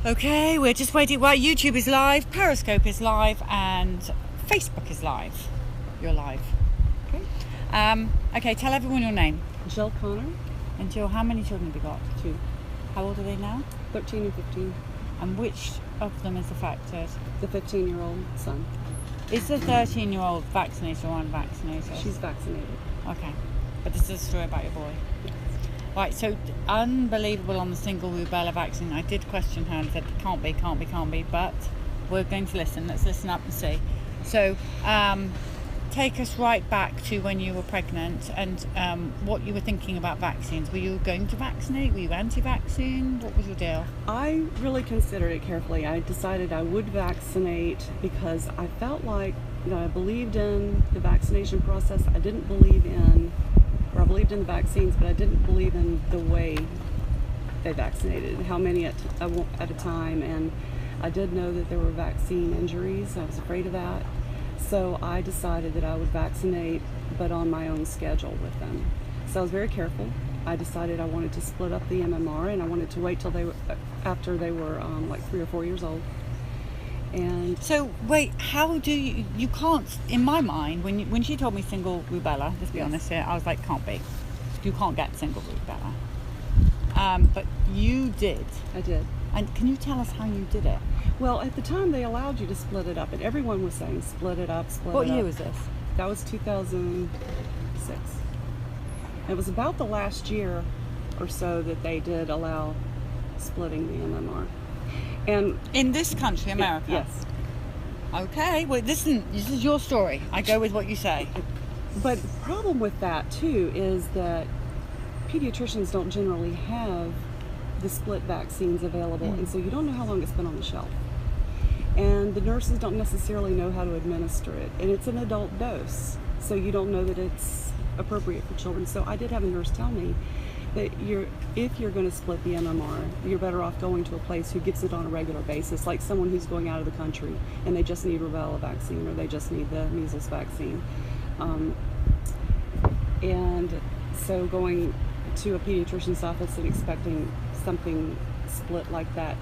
Okay, we're just waiting. Well, YouTube is live, Periscope is live, and Facebook is live. You're live. Okay. Okay, tell everyone your name. Jill Connor. And Jill, how many children have you got? 2. How old are they now? 13 and 15. And which of them is affected? The 15-year-old son. Is the 13-year-old vaccinated or unvaccinated? She's vaccinated. Okay. But this is a story about your boy. Yes. Right, so unbelievable on the single rubella vaccine. I did question her and said, can't be, but we're going to listen. Let's listen up and see. So, take us right back to when you were pregnant and what you were thinking about vaccines. Were you going to vaccinate? Were you anti-vaccine? What was your deal? I really considered it carefully. I decided I would vaccinate because I felt like, I believed in the vaccination process. I believed in the vaccines, but I didn't believe in the way they vaccinated, how many at a time, and I did know that there were vaccine injuries. I was afraid of that. So I decided that I would vaccinate, but on my own schedule with them. So I was very careful. I decided I wanted to split up the MMR, and I wanted to wait till after they were like 3 or 4 years old. And so wait, how do you can't, in my mind, when she told me single rubella, let's be honest here, I was like, can't be. You can't get single rubella. But you did. I did. And can you tell us how you did it? Well, at the time they allowed you to split it up, and everyone was saying split it up. What year was this? That was 2006. It was about the last year or so that they did allow splitting the MMR. And in this country, America? Yes. Okay, well listen, this is your story. I go with what you say. But the problem with that too is that pediatricians don't generally have the split vaccines available, and so you don't know how long it's been on the shelf. And the nurses don't necessarily know how to administer it, and it's an adult dose, so you don't know that it's appropriate for children. So I did have a nurse tell me that if you're going to split the MMR, you're better off going to a place who gives it on a regular basis, like someone who's going out of the country and they just need rubella vaccine or they just need the measles vaccine. And so going to a pediatrician's office and expecting something split like that,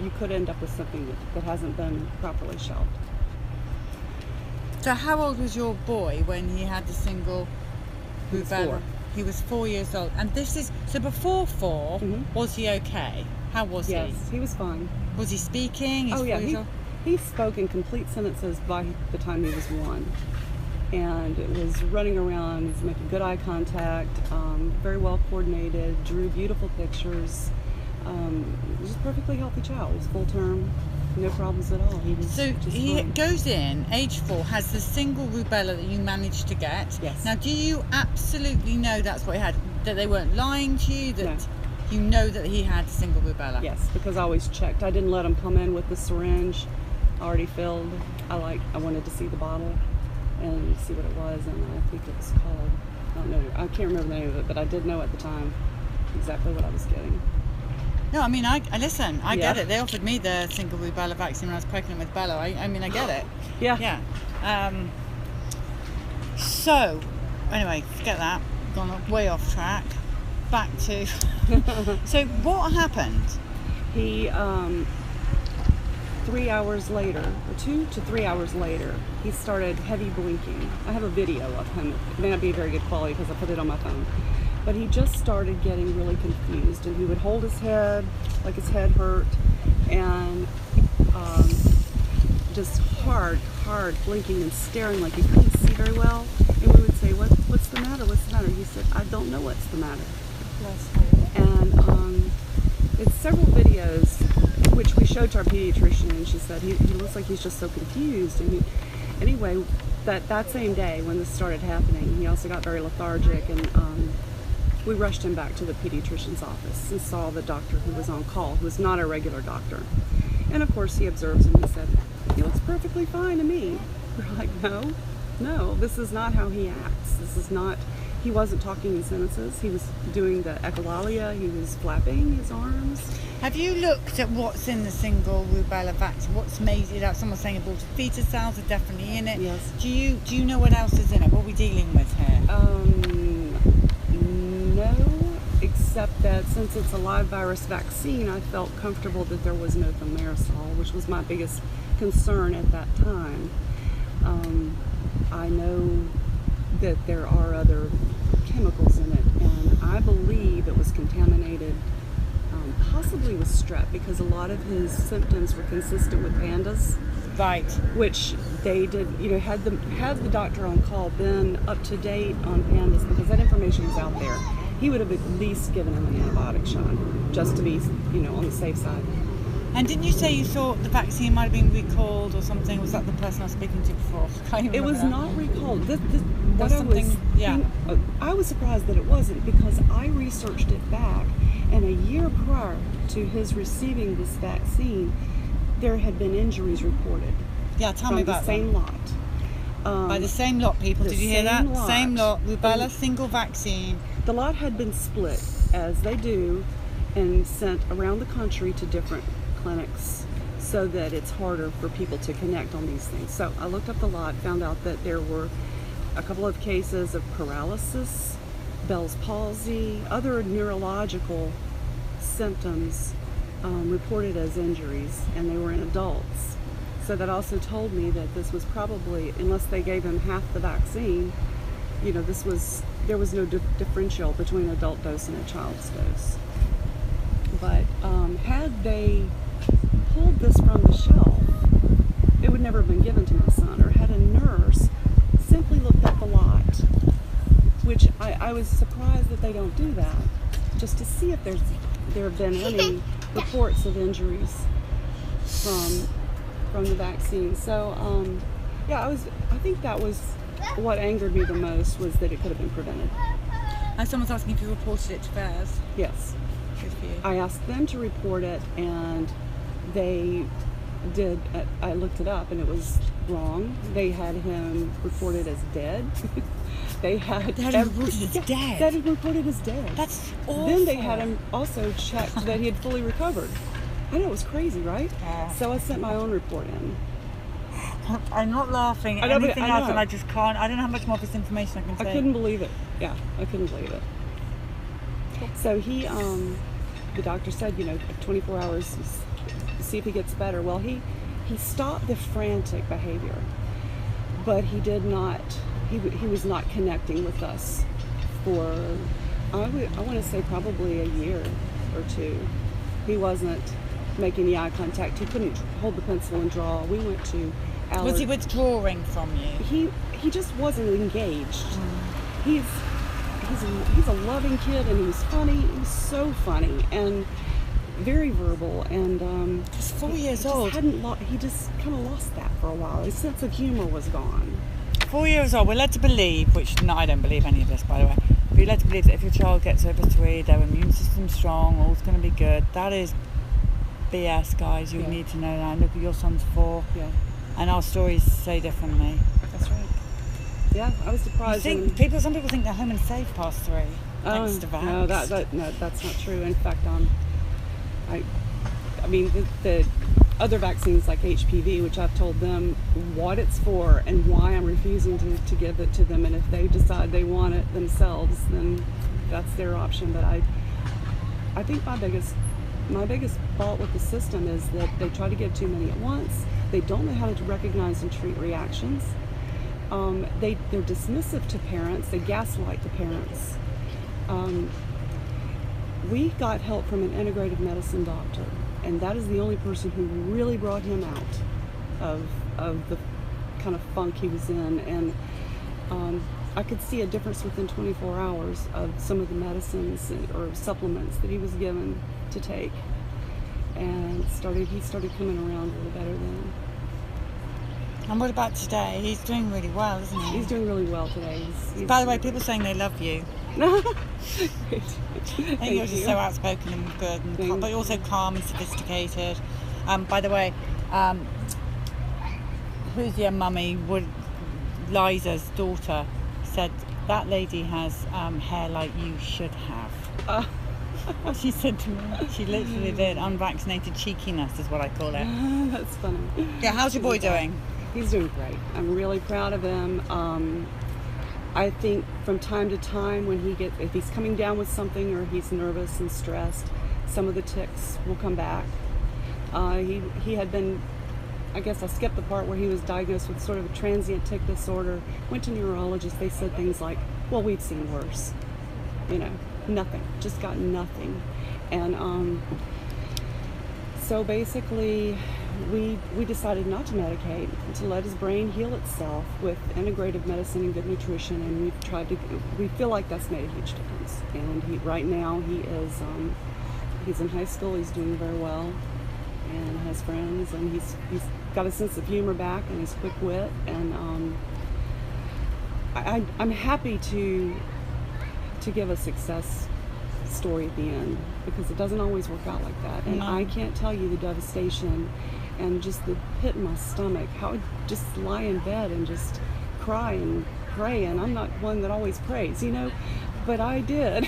you could end up with something that hasn't been properly shelved. So how old was your boy when he had the single rubella? He was 4 years old. And this is, so before 4, was he okay? How was he? Yes, he was fine. Was he speaking? Oh yeah, he spoke in complete sentences by the time he was 1. And it was running around, he was making good eye contact, very well coordinated, drew beautiful pictures. He was a perfectly healthy child. He was full term, no problems at all. He goes in, age 4, has the single rubella that you managed to get. Yes. Now, do you absolutely know that's what he had? That they weren't lying to you? That No. You know that he had single rubella? Yes, because I always checked. I didn't let him come in with the syringe already filled. I wanted to see the bottle and see what it was, and I think it was called, I don't know, I can't remember the name of it, but I did know at the time exactly what I was getting. No, I mean, I listen, I get it. They offered me the single rubella vaccine when I was pregnant with Bella. I mean, I get it. Yeah. Yeah. So, anyway, forget that. Gone way off track. Back to... So, what happened? He, 3 hours later, or 2 to 3 hours later, he started heavy blinking. I have a video of him. It may not be very good quality because I put it on my phone. But he just started getting really confused, and he would hold his head like his head hurt, and just hard blinking and staring like he couldn't see very well. And we would say, what's the matter? What's the matter? He said, I don't know what's the matter. And it's several videos which we showed to our pediatrician, and she said, he looks like he's just so confused. And anyway, that same day when this started happening, he also got very lethargic, and we rushed him back to the pediatrician's office and saw the doctor who was on call, who was not a regular doctor. And of course he observes him and said, he looks perfectly fine to me. We're like, no, this is not how he acts. This is not, he wasn't talking in sentences. He was doing the echolalia, he was flapping his arms. Have you looked at what's in the single rubella vaccine? What's made it out? Someone's saying aborted fetus cells are definitely in it. Yes. Do you know what else is in it? What are we dealing with here? No, except that since it's a live virus vaccine, I felt comfortable that there was no thimerosal, which was my biggest concern at that time. I know that there are other chemicals in it, and I believe it was contaminated, possibly with strep, because a lot of his symptoms were consistent with pandas. Right. Which they did, had the doctor on call been up to date on pandas, because that information is out there, he would have at least given him an antibiotic shot, just to be, on the safe side. And didn't you say you thought the vaccine might have been recalled or something? Was that the person I was speaking to before? It was not recalled. Yeah. I was surprised that it wasn't, because I researched it back, and a year prior to his receiving this vaccine, there had been injuries reported. Yeah, tell me about the same lot. By the same lot, people. Did you hear that? Lot. Same lot. Rubella, single vaccine. The lot had been split, as they do, and sent around the country to different clinics, so that it's harder for people to connect on these things. So I looked up the lot, found out that there were a couple of cases of paralysis, Bell's palsy, other neurological symptoms reported as injuries, and they were in adults. So that also told me that this was probably, unless they gave him half the vaccine, there was no differential between adult dose and a child's dose. But had they pulled this from the shelf, it would never have been given to my son. Or had a nurse simply looked up the lot, which I was surprised that they don't do that, just to see if there have been any reports of injuries from the vaccine. So I think that was what angered me the most, was that it could have been prevented. And someone's asking if you reported it to FAIRS. Yes. Good for you. I asked them to report it, and they did. I looked it up, and it was wrong. They had him reported as dead. They had him reported as dead? They had him reported as dead. That's awful. Then they had him also checked that he had fully recovered. I know, it was crazy, right? So I sent my own report in. I'm not laughing at anything else, and I just can't. I don't know how much more of this information I can say. I couldn't believe it. Yeah, I couldn't believe it. So he, the doctor said, 24 hours, see if he gets better. Well, he stopped the frantic behavior, but he did not. He was not connecting with us for, I want to say, probably a year or two. He wasn't making the eye contact. He couldn't hold the pencil and draw. We went to allergy. Was he withdrawing from you? He just wasn't engaged. He's a loving kid, and he was funny. He was so funny and very verbal, and just 4 years old. He just kind of lost that for a while. His sense of humor was gone. 4 years old. We're led to believe, I don't believe any of this, by the way. But you're led to believe that if your child gets over 3, their immune system's strong, all's going to be good. That is BS, guys. You need to know that. Look at your son's 4. Yeah. And our stories say differently. That's right. Yeah, I was surprised. Some people think they're home and safe past 3. Thanks to Vaxxed. No, that's not true. In fact, I mean, the other vaccines like HPV, which I've told them what it's for and why I'm refusing to give it to them, and if they decide they want it themselves, then that's their option. But I think my biggest fault with the system is that they try to give too many at once. They don't know how to recognize and treat reactions. They're dismissive to parents. They gaslight the parents. We got help from an integrative medicine doctor, and that is the only person who really brought him out of the kind of funk he was in. And I could see a difference within 24 hours of some of the medicines or supplements that he was given to take, and he started coming around a little better then. And what about today? He's doing really well, isn't he? He's doing really well today. By the way, people saying they love you. I think you're just so outspoken and good, but you're also calm and sophisticated. By the way, who's your mummy? Liza's daughter said that lady has hair like you should have. What she said to me. She literally did. Unvaccinated cheekiness is what I call it. That's funny. Yeah, how's your boy doing? He's doing great. I'm really proud of him. I think from time to time if he's coming down with something or he's nervous and stressed, some of the tics will come back. He had been, I guess I skipped the part where he was diagnosed with sort of a transient tic disorder. Went to neurologists, they said things like, well, we've seen worse. Nothing, just got nothing. And so basically we decided not to medicate, to let his brain heal itself with integrative medicine and good nutrition, and we feel like that's made a huge difference. And right now he's in high school, he's doing very well and has friends, and he's got a sense of humor back and his quick wit, and I'm happy to give a success story at the end, because it doesn't always work out like that. And I can't tell you the devastation and just the pit in my stomach, how I'd just lie in bed and just cry and pray. And I'm not one that always prays, but I did.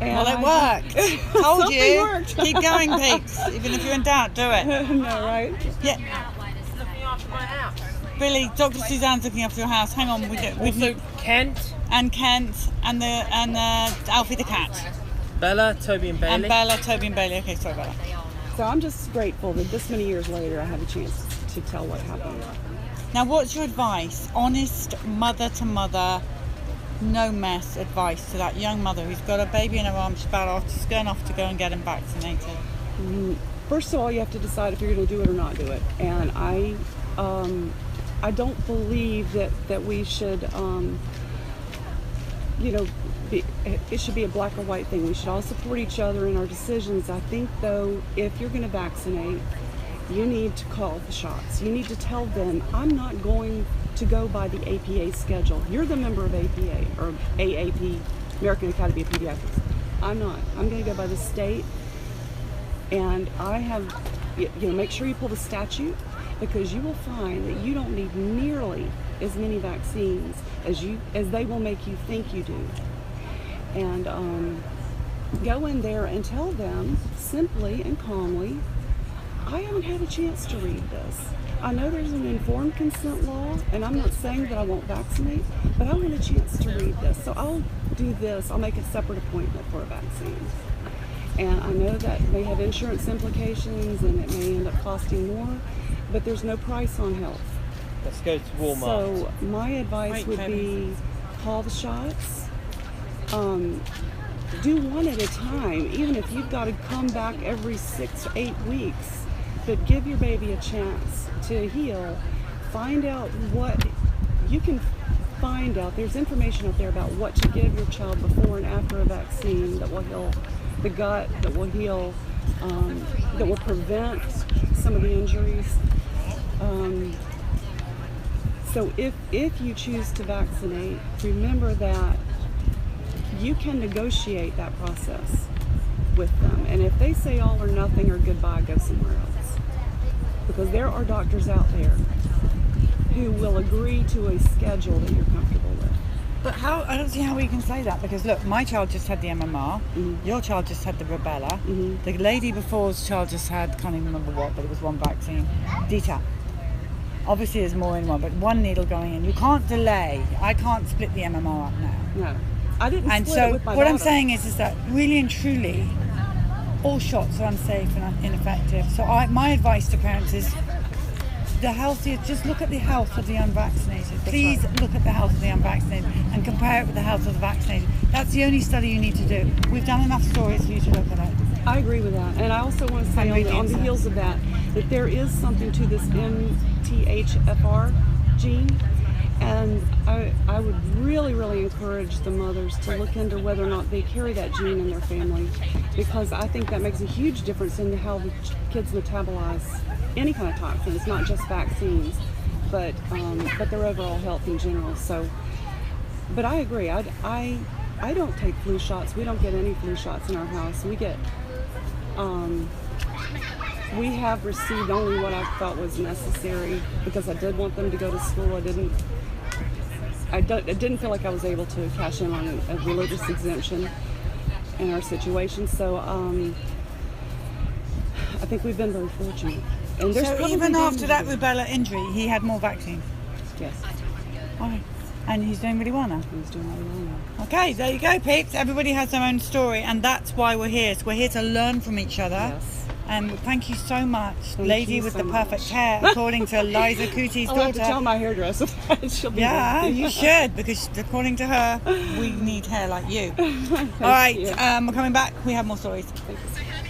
And well, it worked. Told you. Worked. Keep going, Peaks. Even if you're in doubt, do it. No, right? Yeah. Looking after my house. Billy, Dr. Suzanne's looking after your house. Hang on, Also, Kent. And Alfie the cat. Bella, Toby and Bailey. And Bella, Toby and Bailey. Okay, sorry about that. So I'm just grateful that this many years later I have a chance to tell what happened. Now, what's your advice? Honest, mother-to-mother, no mess advice to that young mother who's got a baby in her arms, she's just going off to go and get him vaccinated. First of all, you have to decide if you're going to do it or not do it. And I don't believe that we should, it should be a black or white thing. We should all support each other in our decisions. I think, though, if you're going to vaccinate, you need to call the shots. You need to tell them, I'm not going to go by the APA schedule. You're the member of APA, or AAP, American Academy of Pediatrics. I'm not. I'm going to go by the state. And I have, make sure you pull the statute, because you will find that you don't need nearly as many vaccines as they will make you think you do. And go in there and tell them simply and calmly, I haven't had a chance to read this. I know there's an informed consent law, and I'm not saying that I won't vaccinate, but I want a chance to read this. So I'll do this. I'll make a separate appointment for a vaccine. And I know that may have insurance implications and it may end up costing more, but there's no price on health. Let's go to Walmart. So my advice would be call the shots. Do one at a time, even if you've got to come back every 6 to 8 weeks, but give your baby a chance to heal. Find out what you can find out. There's information out there about what to give your child before and after a vaccine that will heal the gut, that will heal, that will prevent some of the injuries. So if you choose to vaccinate, remember that you can negotiate that process with them. And if they say all or nothing or goodbye, go somewhere else. Because there are doctors out there who will agree to a schedule that you're comfortable with. But I don't see how we can say that, because look, my child just had the MMR, your child just had the Rubella, the lady before's child just had, can't even remember what, but it was one vaccine, DTaP. Obviously there's more in one, but one needle going in. You can't delay. I can't split the MMR up now. No, I didn't and split so it with my what daughter. I'm saying is that really and truly, all shots are unsafe and ineffective. So my advice to parents is, the healthier, just look at the health of the unvaccinated. Please look at the health of the unvaccinated and compare it with the health of the vaccinated. That's the only study you need to do. We've done enough stories for you to look at it. I agree with that. And I also want to say on the heels of that there is something to this MTHFR gene. And I would really, really encourage the mothers to look into whether or not they carry that gene in their family, because I think that makes a huge difference in how the kids metabolize any kind of toxin. It's not just vaccines, but their overall health in general. So, but I agree. I don't take flu shots. We don't get any flu shots in our house. We get we have received only what I felt was necessary, because I did want them to go to school. I didn't feel like I was able to cash in on a religious exemption in our situation. So I think we've been very fortunate. And there's so even after that Rubella injury, he had more vaccines? Yes. All right. And he's doing really well now. He's doing really well now. Okay, there you go, peeps. Everybody has their own story, and that's why we're here. So we're here to learn from each other. Yes. And thank you so much, Thank lady you with so the perfect much. hair, according to Liza Cootie's I'll have to tell daughter. my hairdresser that. She'll be Yeah, happy. you should, because according to her, we need hair like you. All right, you. we're coming back. We have more stories. Thank you.